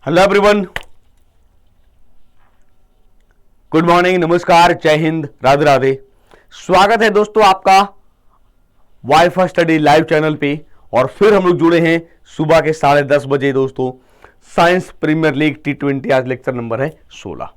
Hello everyone, good morning, नमस्कार, जय हिंद, राधे राधे। स्वागत है दोस्तों आपका वाईफाई स्टडी लाइव चैनल पे। और फिर हम लोग जुड़े हैं सुबह के 10:30 बजे दोस्तों। साइंस प्रीमियर लीग T20 आज लेक्चर नंबर है 16।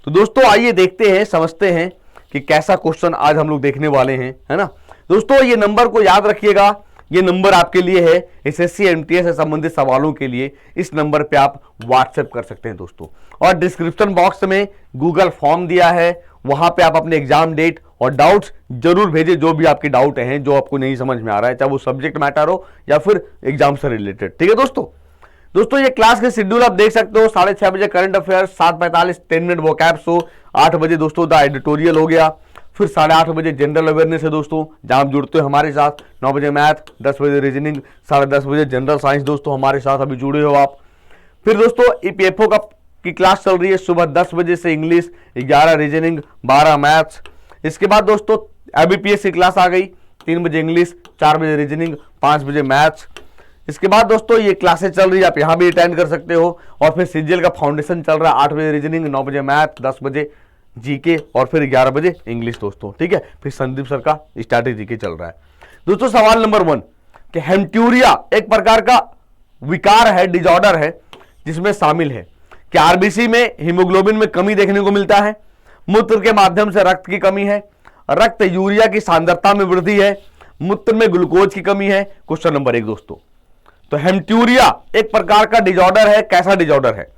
तो दोस्तों आइए देखते हैं, समझते हैं कि कैसा क्वेश्चन आज हम लोग देखने वाले हैं, है ना। दोस्तों ये नंबर को याद रखिएगा, ये नंबर आपके लिए है एसएससी एमटीएस से संबंधित सवालों के लिए। इस नंबर पे आप व्हाट्सएप कर सकते हैं दोस्तों। और डिस्क्रिप्शन बॉक्स में गूगल फॉर्म दिया है, वहां पे आप अपने एग्जाम डेट और डाउट्स जरूर भेजें, जो भी आपके डाउट हैं, जो आपको नहीं समझ में आ रहा है, चाहे वो सब्जेक्ट मैटर हो या फिर एग्जाम से रिलेटेड। ठीक है दोस्तों ये क्लास के शेड्यूल आप देख सकते हो। 6:30 बजे current affair, 7:45 10 minute vocab show, 8 बजे दोस्तों द एडिटोरियल हो गया, फिर 8:30 बजे जनरल अवेयरनेस है दोस्तों, जहां आप जुड़ते हो हमारे साथ। 9 बजे मैथ, 10 बजे रीजनिंग, 10:30 बजे जनरल साइंस दोस्तों, हमारे साथ अभी जुड़े हो आप। फिर दोस्तों ईपीएफओ की क्लास चल रही है सुबह 10 बजे से, इंग्लिश, 11 रीजनिंग, 12 मैथ्स। इसके बाद दोस्तों एबीपीएस की क्लास आ गई, 3 बजे इंग्लिश, 4 बजे रीजनिंग, 5 बजे मैथ्स। इसके बाद दोस्तों ये क्लासेस चल रही है, आप यहां भी अटेंड कर सकते हो। और फिर सीजीएल का फाउंडेशन चल रहा है, 8 बजे रीजनिंग, 9 बजे मैथ, 10 बजे जीके और फिर 11 बजे इंग्लिश दोस्तों। ठीक है, फिर संदीप सर का स्टैटिक जीके चल रहा है दोस्तों। सवाल नंबर 1 कि हेमट्यूरिया एक प्रकार का विकार है, डिजॉर्डर है, जिसमें शामिल है कि आरबीसी में हीमोग्लोबिन में कमी देखने को मिलता है, मूत्र के माध्यम से रक्त की कमी है, रक्त यूरिया की सांद्रता में वृद्धि है, मूत्र में ग्लूकोज की कमी है। क्वेश्चन नंबर 1 दोस्तों, तो हेमट्यूरिया एक प्रकार का डिजॉर्डर है। कैसा डिजॉर्डर है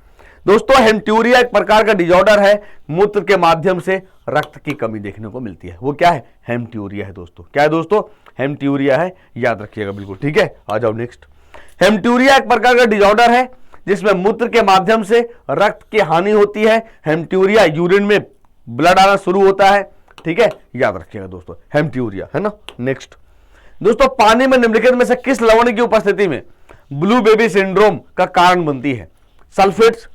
दोस्तों? हेमट्यूरिया एक प्रकार का डिजॉर्डर है, मूत्र के माध्यम से रक्त की कमी देखने को मिलती है। वो क्या है? हेमट्यूरिया है दोस्तों। क्या है दोस्तों? हेमट्यूरिया है, याद रखिएगा बिल्कुल। ठीक है, आ जाओ नेक्स्ट। हेमट्यूरिया एक प्रकार का डिजॉर्डर है जिसमें मूत्र के माध्यम से रक्त की हानि होती है। हेमट्यूरिया यूरिन में ब्लड आना शुरू होता है। ठीक है, याद रखिएगा दोस्तों, हेमट्यूरिया है ना। नेक्स्ट दोस्तों, पानी में निम्नलिखित में से किस लवण की उपस्थिति में ब्लू बेबी सिंड्रोम का कारण बनती है? Sulphates,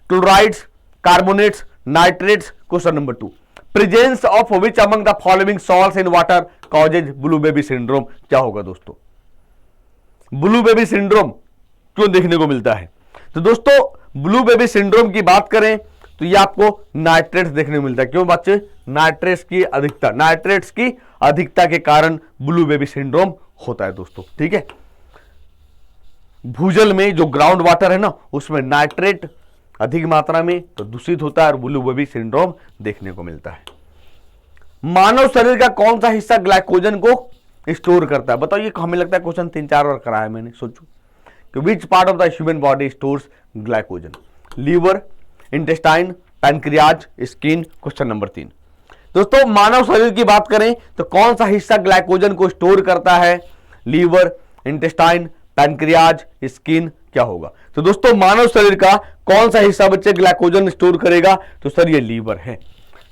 chlorides, carbonates, nitrates. Question number 2, presence of which among the following salts in water causes blue baby syndrome? क्या होगा दोस्तों? ब्लू बेबी सिंड्रोम क्यों देखने को मिलता है? तो दोस्तों ब्लू बेबी सिंड्रोम की बात करें तो ये आपको नाइट्रेट्स देखने को मिलता है। क्यों बच्चे? नाइट्रेट्स की अधिकता के कारण ब्लू बेबी सिंड्रोम होता है दोस्तों। ठीक है, भूजल में जो ग्राउंड वाटर है ना, उसमें नाइट्रेट अधिक मात्रा में तो दूषित होता है और ब्लू बेबी सिंड्रोम देखने को मिलता है। मानव शरीर का कौन सा हिस्सा ग्लाइकोजन को स्टोर करता है? बताओ, ये हमें लगता है क्वेश्चन 3-4 बार कराया मैंने। सोचो कि which part of the human body stores glycogen? Liver, intestine, pancreas, skin. Question number 3 दोस्तों, मानव शरीर की बात करें तो कौन सा हिस्सा ग्लाइकोजन को स्टोर करता है? Liver, intestine, pancreas, skin. क्या होगा? तो दोस्तों मानव शरीर का कौन सा हिस्सा बच्चे ग्लाइकोजन स्टोर करेगा? तो सर ये लीवर है।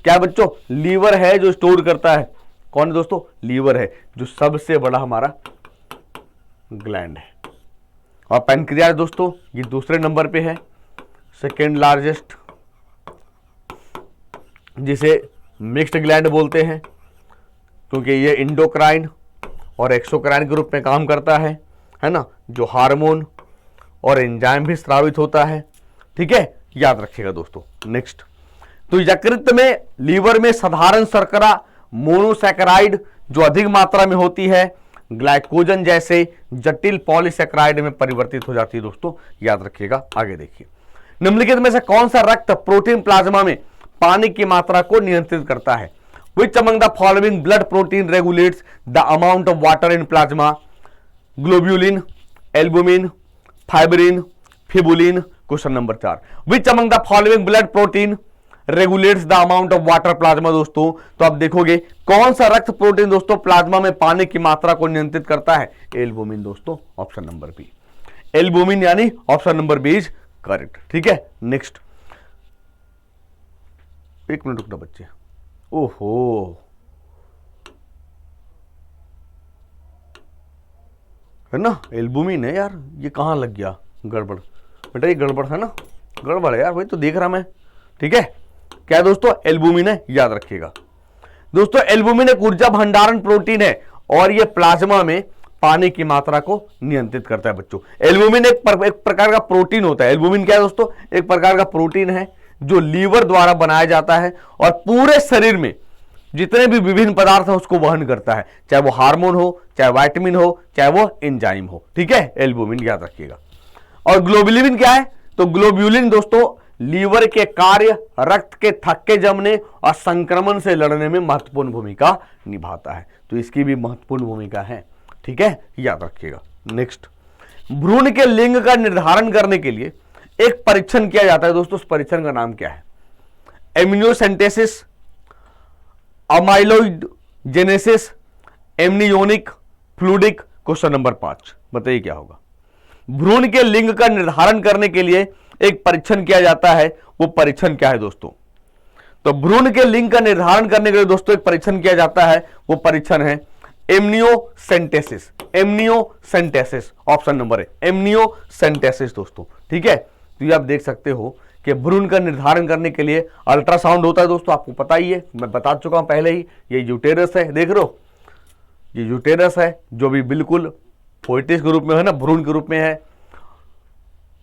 क्या बच्चों? लीवर है जो स्टोर करता है। कौन है दोस्तों? लीवर है, जो सबसे बड़ा हमारा ग्लैंड है। और पैनक्रियाज दोस्तों ये दूसरे नंबर पे है, सेकेंड लार्जेस्ट, जिसे मिक्स्ड ग्लैंड बोलते हैं, क्योंकि ये इंडोक्राइन और एक्सोक्राइन के रूप में काम करता है ना, जो हार्मोन और एंजाइम भी स्रावित होता है। ठीक है, याद रखिएगा दोस्तों। नेक्स्ट, तो यकृत में, लीवर में साधारण शर्करा मोनोसैकेराइड जो अधिक मात्रा में होती है, ग्लाइकोजन जैसे जटिल पॉलीसैकेराइड में परिवर्तित हो जाती है दोस्तों। याद रखिएगा। आगे देखिए, निम्नलिखित में से कौन सा रक्त प्रोटीन प्लाज्मा में पानी की मात्रा को नियंत्रित करता है? Which among the following blood protein regulates the amount of water in plasma? Globulin, albumin, fibrin, fibulin. Question number 4, which among the following blood protein regulates the amount of water plasma? दोस्तों तो आप देखोगे कौन सा रक्त protein दोस्तों plasma में पानी की मात्रा को नियंत्रित करता है? एल्बुमिन दोस्तों, ऑप्शन नंबर बी। एल्बुमिन यानी option number B is correct. ठीक है, नेक्स्ट, एक मिनट रुकना बच्चे। ओहो, है ना, एल्बुमिन है यार, ये कहां लग गया गड़बड़? बेटा ये गड़बड़ है ना, गड़बड़ है यार भाई, तो देख रहा मैं। ठीक है, क्या है दोस्तों? एल्बुमिन है, याद रखिएगा दोस्तों। एल्बुमिन एक ऊर्जा भंडारण प्रोटीन है और ये प्लाज्मा में पानी की मात्रा को नियंत्रित करता है बच्चों। एल्बुमिन एक प्रकार का प्रोटीन होता है। एल्बुमिन क्या है दोस्तों? एक प्रकार का प्रोटीन है जो लीवर द्वारा बनाया जाता है और पूरे शरीर में जितने भी विभिन्न पदार्थ हैं उसको वहन करता है, चाहे वो हार्मोन हो, चाहे विटामिन हो, चाहे वो एंजाइम हो। ठीक है, एल्बुमिन याद रखिएगा। और ग्लोबुलिन क्या है? तो ग्लोबुलिन दोस्तों लीवर के कार्य, रक्त के थक्के जमने और संक्रमण से लड़ने में महत्वपूर्ण भूमिका निभाता है। तो इसकी भी महत्वपूर्ण भूमिका है। ठीक है, याद रखिएगा। नेक्स्ट, भ्रूण के लिंग का निर्धारण करने के लिए एक परीक्षण किया जाता है दोस्तों। उस परीक्षण का नाम क्या है? Amniocentesis, amylogenesis, amnionic fluidic. Question number 5 बताइए क्या होगा? भ्रूण के लिंग का निर्धारण करने के लिए एक परीक्षण किया जाता है। वो परीक्षण क्या है दोस्तों? तो भ्रूण के लिंग का निर्धारण करने के लिए दोस्तों एक परीक्षण किया जाता है। वो परीक्षण है एम्नियोसेंटेसिस। एम्नियोसेंटेसिस ऑप्शन नंबर है, एम्नियोसेंटेसिस दोस्तों। ठीक है, तो ये आप देख सकते हो कि भ्रूण का निर्धारण करने के लिए अल्ट्रासाउंड होता है दोस्तों, आपको पता ही है, मैं बता चुका हूं पहले ही। ये यूटेरस है, देख रहे हो, ये यूटेरस है जो भी बिल्कुल फोइटिस के रूप में है ना, भ्रूण के रूप में है।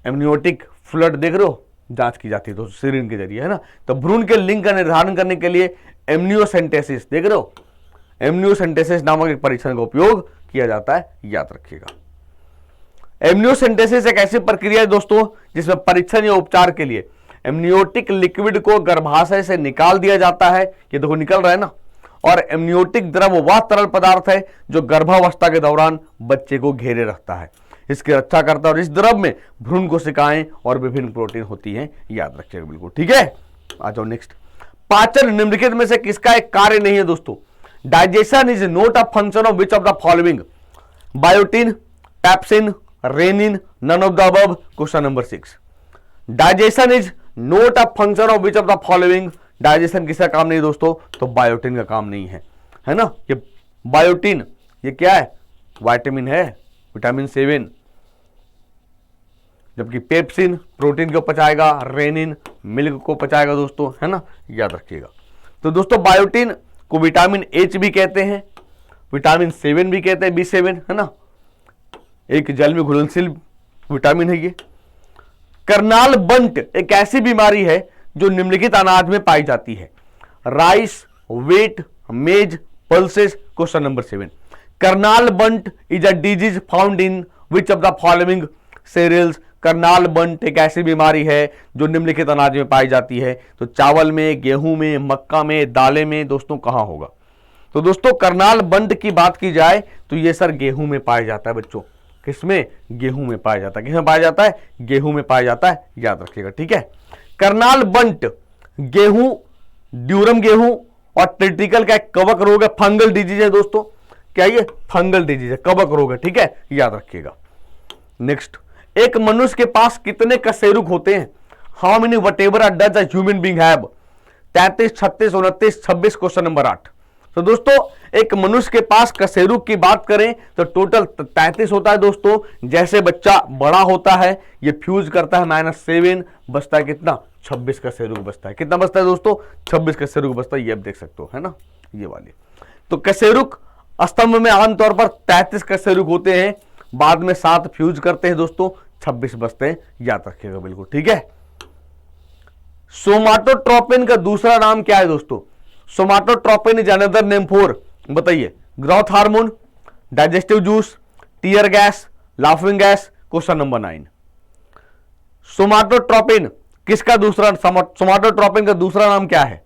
एमनियोटिक फ्लड देख रहे हो, जांच की जाती है तो सीरिन के जरिए, है ना। तो भ्रूण के लिंग का निर्धारण करने के लिए एम्नियोसेंटेसिस, देख रहे हो, एम्नियोसेंटेसिस नामक एक परीक्षण का उपयोग किया जाता है, याद रखिएगा। एम्नियोसेंटेसिस एक ऐसी प्रक्रिया है दोस्तों जिसमें परीक्षण या उपचार के लिए एम्नियोटिक लिक्विड को गर्भाशय से निकाल दिया जाता है। ये देखो निकल रहा है ना। और एम्नियोटिक द्रव वह तरल पदार्थ है जो गर्भावस्था के दौरान बच्चे को घेरे रखता है, इसकी रक्षा करता है। और इस द्रव में भ्रूण कोशिकाएं और विभिन्न प्रोटीन होती हैं, याद रखिएगा बिल्कुल। ठीक है, आ जाओ नेक्स्ट। पाचन निम्नलिखित में से किसका एक कार्य नहीं है दोस्तों? Digestion is not a function of which of the following? Biotin, pepsin, rennin, none of the above. Question number 6, digestion is not a function of which of the following? Digestion किसका काम नहीं दोस्तों? तो बायोटिन का काम नहीं है ना। ये बायोटिन ये क्या है? विटामिन है, विटामिन 7। जबकि पेप्सिन प्रोटीन को पचाएगा, रेनिन मिल्क को पचाएगा दोस्तों, है ना, याद रखिएगा। तो दोस्तों बायोटिन को विटामिन H भी कहते हैं, विटामिन 7 भी कहते हैं, B7, है ना, एक जल में घुलनशील विटामिन है ये। करनाल बंट एक ऐसी बीमारी है जो निम्नलिखित अनाज में पाई जाती है? Rice, wheat, maize, pulses. Question number 7, Karnal bunt is a disease found in which of the following cereals? Karnal bunt एक ऐसी बीमारी है जो निम्नलिखित अनाज में पाई जाती है। तो चावल में, गेहूं में, मक्का में, दालें में दोस्तों कहां होगा? तो दोस्तों करनाल बंट की बात की जाए तो ये सर गेहूं में पाया जाता है बच्चों। किसमें? गेहूं में पाया जाता है। किसमें पाया जाता है? गेहूं में पाया जाता है, याद रखिएगा। ठीक है, करनाल बंट गेहूं, ड्यूरम गेहूं और ट्रिटिकल का एक कवक रोग है, फंगल डिजीज है दोस्तों। क्या ये? फंगल डिजीज है, कवक रोग है। ठीक है, याद रखिएगा। नेक्स्ट, एक मनुष्य के पास कितने कशेरुक होते हैं? How many whatever does a human being have? 33, 36, 29, 26। Question number 8। तो दोस्तों एक मनुष्य के पास कशेरुक की बात करें तो टोटल 33 होता है दोस्तों। जैसे बच्चा बड़ा होता है ये फ्यूज करता है, -7 बचता है कितना? 26 कशेरुक बचता है। कितना बचता है दोस्तों? 26 कशेरुक बचता है। ये आप देख सकते हो, है ना, ये वाली। तो कशेरुक स्तंभ में आमतौर पर 33 कशेरुक होते हैं, बाद में 7 फ्यूज करते हैं दोस्तों, 26 बचते हैं, याद रखिएगा बिल्कुल। ठीक है, सोमाटोट्रोपिन का दूसरा नाम क्या है दोस्तों? Somatotropin is another name for, बताइए, growth hormone, digestive juice, tear gas, laughing gas. Question number 9, somatotropin किसका दूसरा, सोमाटोट्रोपिन का दूसरा नाम क्या है?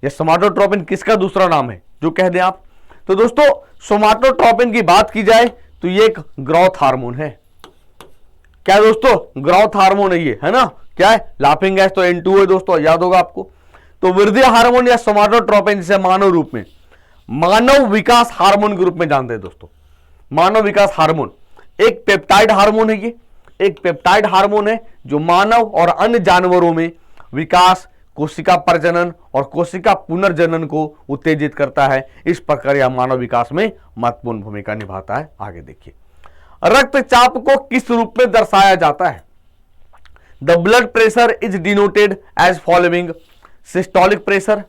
यह सोमाटोट्रोपिन किसका दूसरा नाम है जो कह दें आप? तो दोस्तों सोमाटोट्रोपिन की बात की जाए तो ये एक ग्रोथ हार्मोन है। क्या दोस्तों? ग्रोथ हार्मोन है ये, है ना। क्या है? लाफिंग गैस तो N2 है दोस्तों, याद होगा आपको। तो वृद्धि हार्मोन या सोमाटोट्रोपिन जिसे मानव रूप में मानव विकास हार्मोन के रूप में जानते हैं दोस्तों। मानव विकास हार्मोन एक पेप्टाइड हार्मोन है, ये एक पेप्टाइड हार्मोन है जो मानव और अन्य जानवरों में विकास, कोशिका प्रजनन और कोशिका पुनर्जनन को उत्तेजित करता है। इस प्रकार यह मानव विकास में महत्वपूर्ण भूमिका निभाता है। आगे देखिए, रक्तचाप को किस रूप में दर्शाया जाता है? The blood pressure is denoted as following: systolic pressure,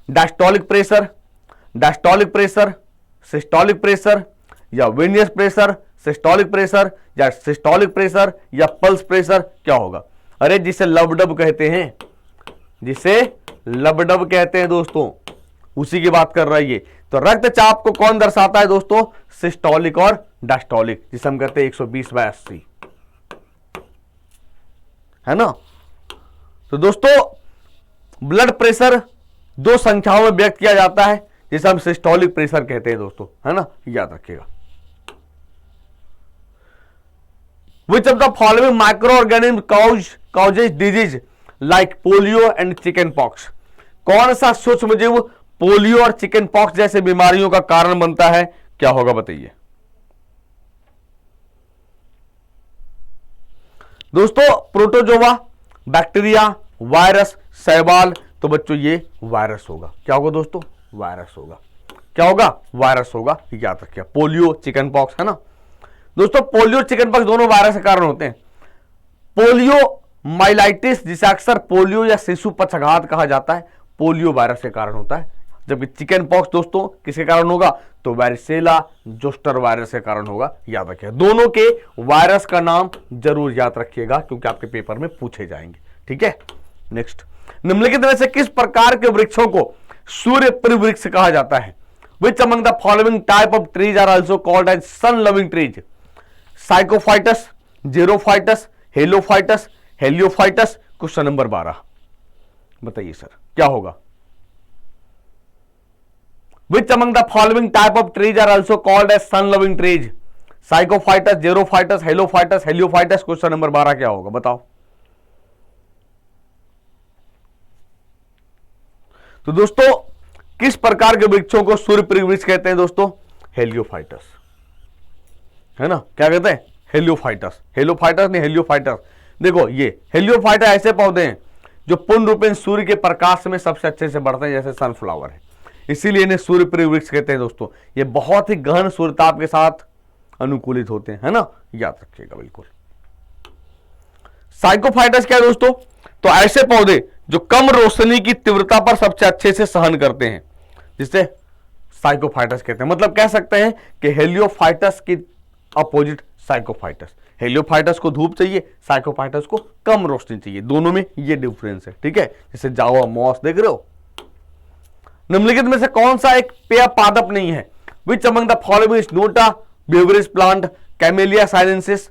diastolic pressure, diastolic pressure, systolic pressure, या वेनियस प्रेशर, सिस्टोलिक प्रेशर या सिस्टोलिक प्रेशर या पल्स प्रेशर, क्या होगा? अरे जिसे लबडब कहते हैं, जिसे लबडब कहते हैं दोस्तों, उसी की बात कर रहा है ये। तो रक्तचाप को कौन दर्शाता है दोस्तों? सिस्टोलिक और डायस्टोलिक, जिसे हम कहते हैं 120/80, है ना। तो दोस्तों ब्लड प्रेशर दो संख्याओं में व्यक्त किया जाता है, जिसे हम सिस्टोलिक प्रेशर कहते हैं दोस्तों, है ना, याद रखिएगा। Which of the following microorganisms causes disease like polio and chicken pox? कौन सा सूक्ष्म जीव पोलियो और चिकन पॉक्स जैसे बीमारियों का कारण बनता है? क्या होगा बताइए दोस्तों? प्रोटोजोआ, बैक्टीरिया, वायरस, शैवाल। तो बच्चों ये वायरस होगा। क्या होगा दोस्तों? वायरस होगा। क्या होगा? वायरस होगा, याद रखिए। पोलियो, चिकन पॉक्स, है ना दोस्तों। पोलियो चिकन पॉक्स दोनों वायरस के कारण होते हैं। पोलियो माइलाइटिस, जिसे अक्सर पोलियो या शिशु पक्षाघात कहा जाता है, पोलियो वायरस के कारण होता है। जबकि चिकन पॉक्स दोस्तों किसके कारण होगा? तो वैरिसेला जोस्टर वायरस के कारण होगा, याद रखिएगा। दोनों के वायरस का नाम जरूर याद रखिएगा, क्योंकि आपके पेपर में पूछे जाएंगे, ठीक है। नेक्स्ट, निम्नलिखित में से किस प्रकार के वृक्षों को सूर्य परिवृक्ष कहा जाता है? Which among the following type of trees are also called as sun-loving trees? Sciophytes, xerophytes, halophytes, heliophytes. Question number 12 बताइए सर, क्या होगा? Which among the following type of trees are also called as sun-loving trees? Sciophytes, xerophytes, halophytes, heliophytes. Question number 12 क्या होगा बताओ? तो दोस्तों किस प्रकार के वृक्षों को सूर्य परिवृक्ष कहते हैं दोस्तों? हेलियोफाइटस, है ना। क्या कहते हैं? हेलियोफाइटस। हेलोफाइटस नहीं, हेलियोफाइटस। देखो ये हेलियोफाइटस ऐसे पौधे हैं जो पूर्ण रूपेण सूर्य के प्रकाश में सबसे अच्छे से बढ़ते हैं, जैसे सनफ्लावर है, इसीलिए इन्हें सूर्य परिवृक्ष कहते हैं दोस्तों। ये बहुत ही गहन सूर्यताप के साथ अनुकूलित होते हैं, है ना, याद रखिएगा बिल्कुल। साइकोफाइटस क्या है दोस्तों? तो ऐसे पौधे जो कम रोशनी की तीव्रता पर सबसे अच्छे से सहन करते हैं, जिसे साइकोफाइटस कहते हैं। मतलब कह सकते हैं कि हेलियोफाइटस की अपोजिट साइकोफाइटस। हेलियोफाइटस को धूप चाहिए, साइकोफाइटस को कम रोशनी चाहिए। दोनों में ये डिफरेंस है, ठीक है। जैसे जावा मॉस देख रहे हो। निम्नलिखित में से कौन सा एक पेय पादप नहीं है? Which among the following is not a beverage plant? Camellia sinensis,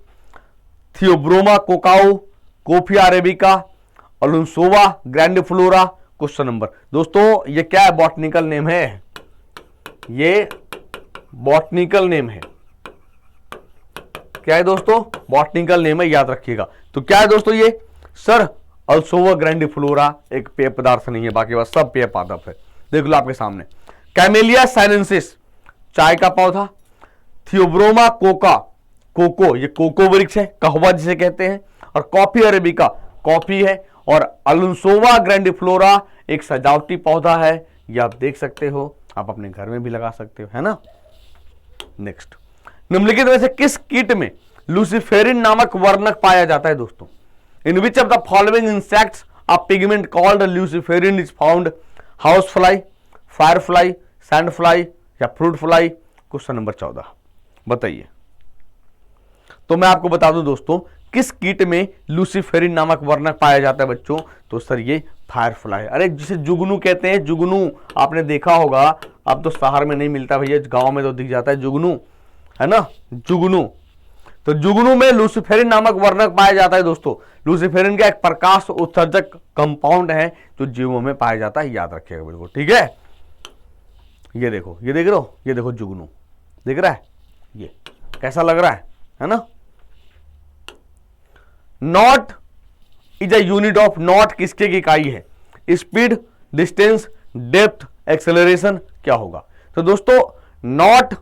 Theobroma cacao, Coffea arabica, Alonsoa grandiflora. Question number दोस्तों ये क्या है? बॉटनिकल नेम है, ये बॉटनिकल नेम है। क्या है दोस्तों? बॉटनिकल नेम है, याद रखिएगा। तो क्या है दोस्तों ये? सर अल्सोवा ग्रैंडिफ्लोरा एक पेय पदार्थ नहीं है, बाकी बस सब पेय पादप है। देख लो आपके सामने। कैमेलिया साइनेंसिस चाय का पौधा, थियोब्रोमा कोका, कोको ये कोको वृक्ष है, कहवा जिसे कहते हैं, और कॉफी अरेबिका कॉफी है, और अलोंसोवा ग्रैंडिफ्लोरा एक सजावटी पौधा है। ये आप देख सकते हो, आप अपने घर में भी लगा सकते हो, है ना। नेक्स्ट, निम्नलिखित में से किस कीट में लूसीफेरिन नामक वर्णक पाया जाता है दोस्तों? In which of the following insects a pigment called luciferin is found? House fly, fire fly, sand fly या फ्रूट फ्लाई। क्वेश्चन नंबर 14 बताइए। तो मैं आपको बता दूं दोस्तों, किस कीट में लूसीफेरिन नामक वर्णक पाया जाता है बच्चों? तो सर ये फायर फ्लाई। अरे जिसे जुगनू कहते हैं, जुगनू आपने देखा होगा, अब तो शहर में नहीं मिलता भैया, गांव में तो दिख जाता है जुगनू, है ना, जुगनू। तो जुगनू में लूसीफेरिन नामक वर्णक पाया जाता है दोस्तों। लूसीफेरिन का एक प्रकाश उत्सर्जक कंपाउंड है जो जीवों में पाया जाता है, याद रखिएगा बिल्कुल, ठीक है। ये देखो, ये देख रहे हो, ये देखो जुगनू दिख रहा है, ये कैसा लग रहा है ना। Not is a unit of, not किसके की इकाई है? Speed, distance, depth, acceleration. क्या होगा? तो दोस्तों नॉट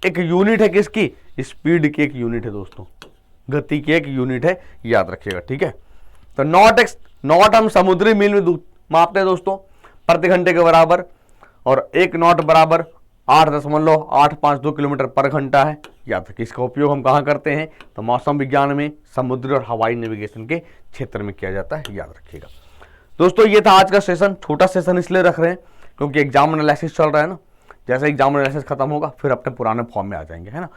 एक यूनिट है किसकी? स्पीड की एक यूनिट है दोस्तों, गति की एक यूनिट है, याद रखिएगा, ठीक है। तो नॉट हम समुद्री मील में मापते हैं दोस्तों, प्रति घंटे के बराबर, और एक नॉट बराबर 8.852 किलोमीटर पर घंटा है, याद रखिए। इसका उपयोग हम कहाँ करते हैं? तो मौसम विज्ञान में, समुद्री और हवाई नेविगेशन के क्षेत्र में किया जाता है, याद रखिएगा। दोस्तों ये था आज का सेशन। छोटा सेशन इसलिए रख रहे हैं क्योंकि एग्जाम एनालिसिस चल रहा है ना, जैसे एग्जाम एनालिसिस खत्म होगा फिर अपने पुराने फॉर्म में आ जाएंगे, है ना।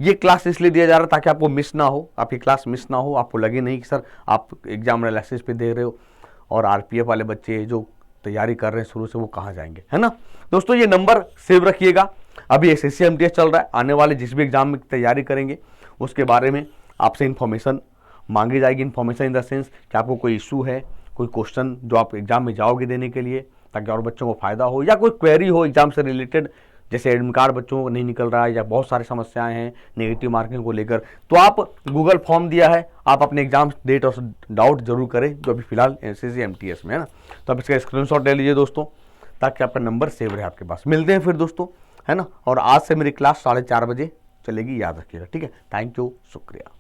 ये क्लास इसलिए दिया जा रहा है ताकि आपको मिस ना हो, आपकी क्लास मिस ना हो, आपको लगे नहीं कि सर आप एग्जाम एनालिसिस पे दे रहे हो और आरपीएफ वाले बच्चे जो तैयारी कर रहे हैं शुरू से वो कहाँ जाएंगे, है ना। दोस्तों ये नंबर सेव रखिएगा। अभी एसएससी एमटीएस चल रहा है, आने वाले जिस भी एग्जाम में तैयारी करेंगे उसके बारे में आपसे इन्फॉर्मेशन मांगी जाएगी। इन्फॉर्मेशन इन द सेंस कि आपको कोई इशू है, कोई क्वेश्चन जो आप एग्जाम में जाओगे देने के लिए ताकि और बच्चों को फायदा हो, या कोई क्वेरी हो एग्जाम से रिलेटेड, जैसे एडमिट कार्ड बच्चों को नहीं निकल रहा है या बहुत सारी समस्याएं हैं नेगेटिव मार्किंग को लेकर, तो आप गूगल फॉर्म दिया है, आप अपने एग्जाम डेट और डाउट जरूर करें जो अभी फिलहाल एसएससी एमटीएस में है ना। तो आप इसका स्क्रीनशॉट ले लीजिए दोस्तों ताकि आपका नंबर सेव रहे आपके पास। मिलते हैं फिर दोस्तों, है ना। और आज से मेरी क्लास 4:30 बजे चलेगी, याद रखिएगा, ठीक है। थैंक यू, शुक्रिया।